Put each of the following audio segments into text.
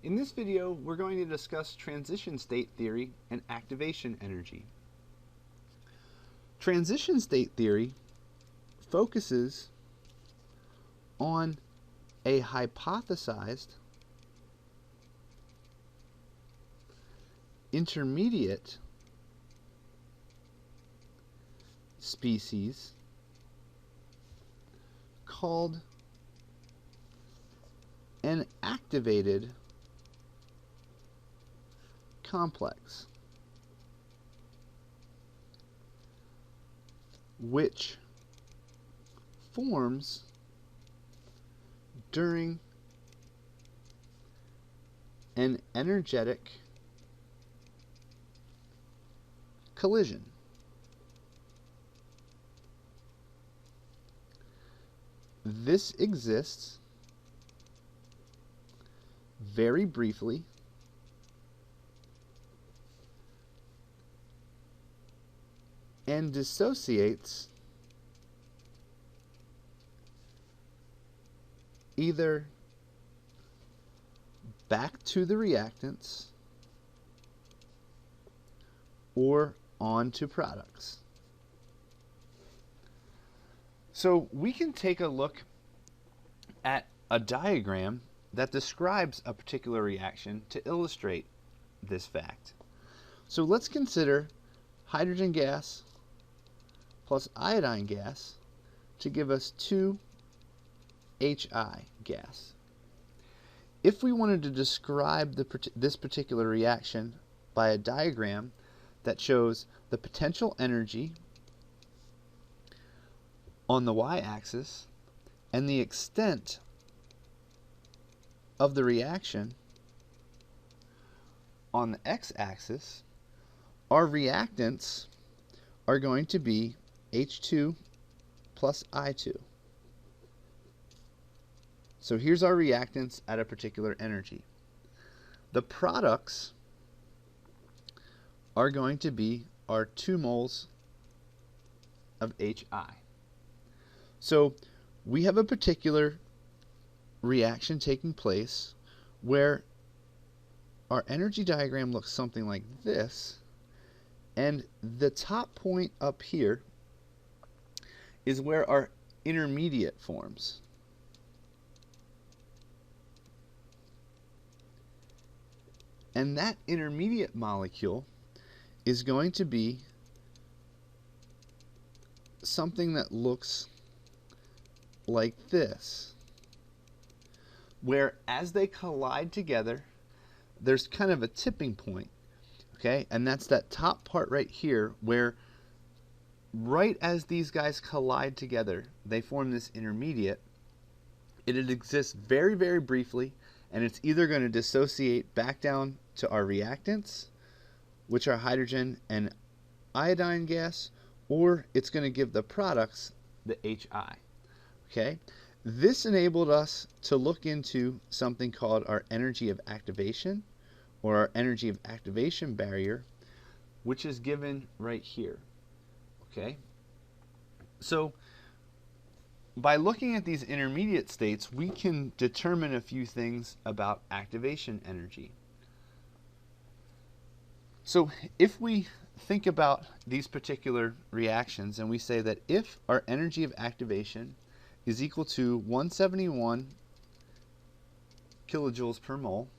In this video, we're going to discuss transition state theory and activation energy. Transition state theory focuses on a hypothesized intermediate species called an activated complex, which forms during an energetic collision. This exists very briefly and dissociates either back to the reactants or onto products. So we can take a look at a diagram that describes a particular reaction to illustrate this fact. So let's consider hydrogen gas plus iodine gas to give us 2HI gas. If we wanted to describe this particular reaction by a diagram that shows the potential energy on the y-axis and the extent of the reaction on the x-axis, our reactants are going to be H2 plus I2. So here's our reactants at a particular energy. The products are going to be our 2 moles of HI. So we have a particular reaction taking place where our energy diagram looks something like this, and the top point up here is where our intermediate forms. And that intermediate molecule is going to be something that looks like this, where as they collide together, there's kind of a tipping point, okay? And that's that top part right here where right as these guys collide together, they form this intermediate. It exists very, very briefly, and it's either going to dissociate back down to our reactants, which are hydrogen and iodine gas, or it's going to give the products the HI. Okay? This enabled us to look into something called our energy of activation, or our energy of activation barrier, which is given right here. Okay? So by looking at these intermediate states, we can determine a few things about activation energy. So if we think about these particular reactions and we say that if our energy of activation is equal to 171 kilojoules per mole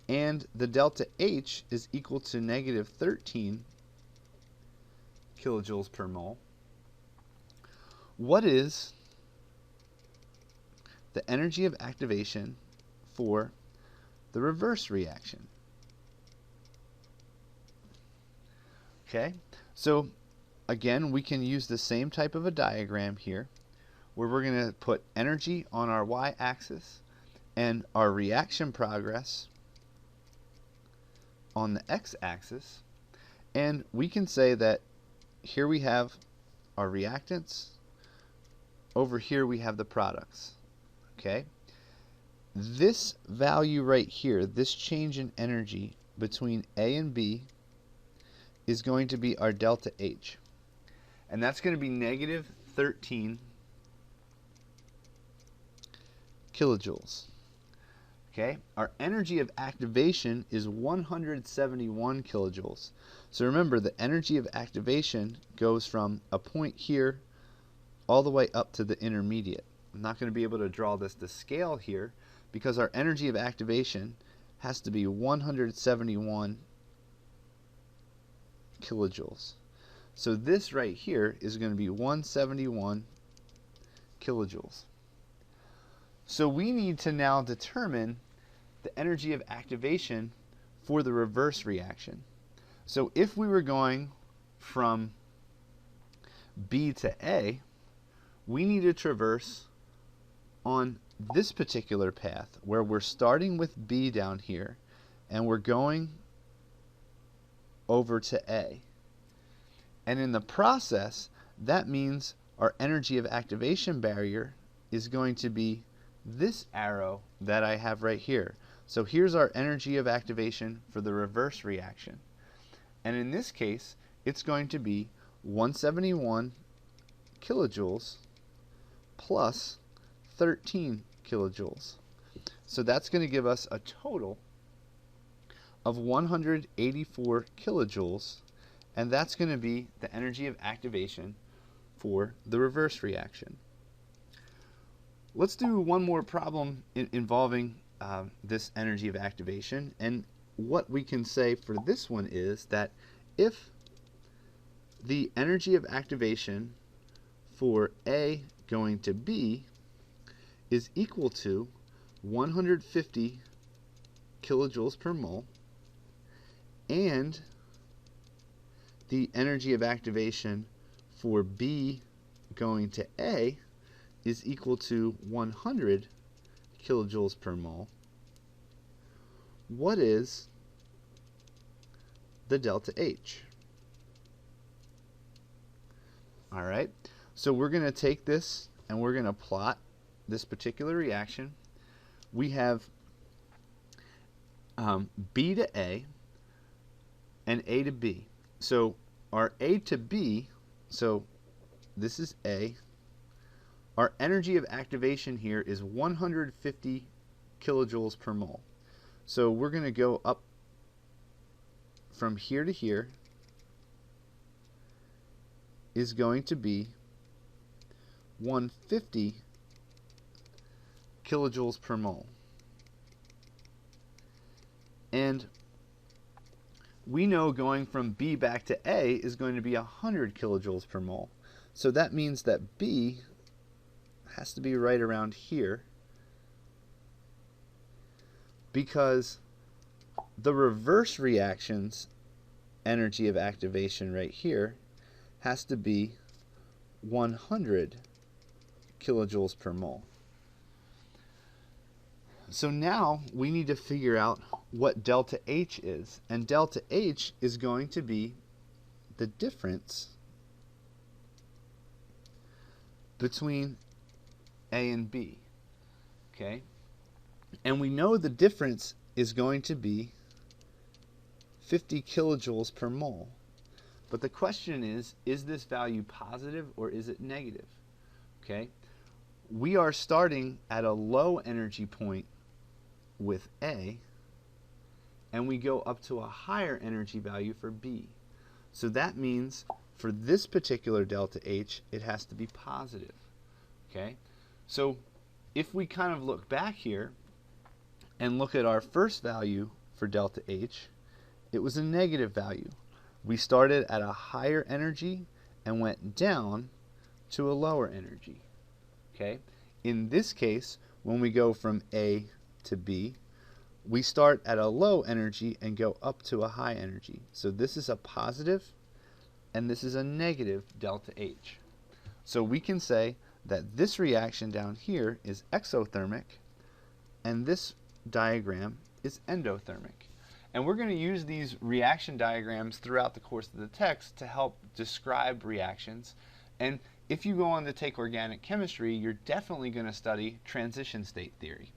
and the delta H is equal to negative 13 kilojoules per mole, what is the energy of activation for the reverse reaction? Okay, so again, we can use the same type of a diagram here where we're going to put energy on our y-axis and our reaction progress on the x-axis, and we can say that here we have our reactants, over here we have the products. Okay, this value right here, this change in energy between A and B, is going to be our delta H, and that's going to be negative 13 kilojoules. Okay, our energy of activation is 171 kilojoules. So remember, the energy of activation goes from a point here all the way up to the intermediate. I'm not going to be able to draw this to scale here because our energy of activation has to be 171 kilojoules. So this right here is going to be 171 kilojoules. So we need to now determine the energy of activation for the reverse reaction. So if we were going from B to A, we need to traverse on this particular path where we're starting with B down here and we're going over to A. And in the process, that means our energy of activation barrier is going to be this arrow that I have right here. So here's our energy of activation for the reverse reaction. And in this case, it's going to be 171 kilojoules plus 13 kilojoules. So that's going to give us a total of 184 kilojoules, and that's going to be the energy of activation for the reverse reaction. Let's do one more problem involving this energy of activation, and what we can say for this one is that if the energy of activation for A going to B is equal to 150 kilojoules per mole, and the energy of activation for B going to A is equal to 100 kilojoules per mole, what is the delta H? All right, so we're going to take this and we're going to plot this particular reaction. We have B to A and A to B. So our A to B, so this is A. Our energy of activation here is 150 kilojoules per mole. So we're going to go up from here to here is going to be 150 kilojoules per mole. And we know going from B back to A is going to be 100 kilojoules per mole. So that means that B has to be right around here, because the reverse reaction's energy of activation right here has to be 100 kilojoules per mole. So now we need to figure out what delta H is, and delta H is going to be the difference between A and B. Okay? And we know the difference is going to be 50 kilojoules per mole. But the question is this value positive or is it negative? Okay? We are starting at a low energy point with A, and we go up to a higher energy value for B. So that means for this particular delta H, it has to be positive. Okay? So if we kind of look back here and look at our first value for delta H, it was a negative value. We started at a higher energy and went down to a lower energy. Okay? In this case, when we go from A to B, we start at a low energy and go up to a high energy. So this is a positive and this is a negative delta H. So we can say that this reaction down here is exothermic and this diagram is endothermic. And we're going to use these reaction diagrams throughout the course of the text to help describe reactions. And if you go on to take organic chemistry, you're definitely going to study transition state theory.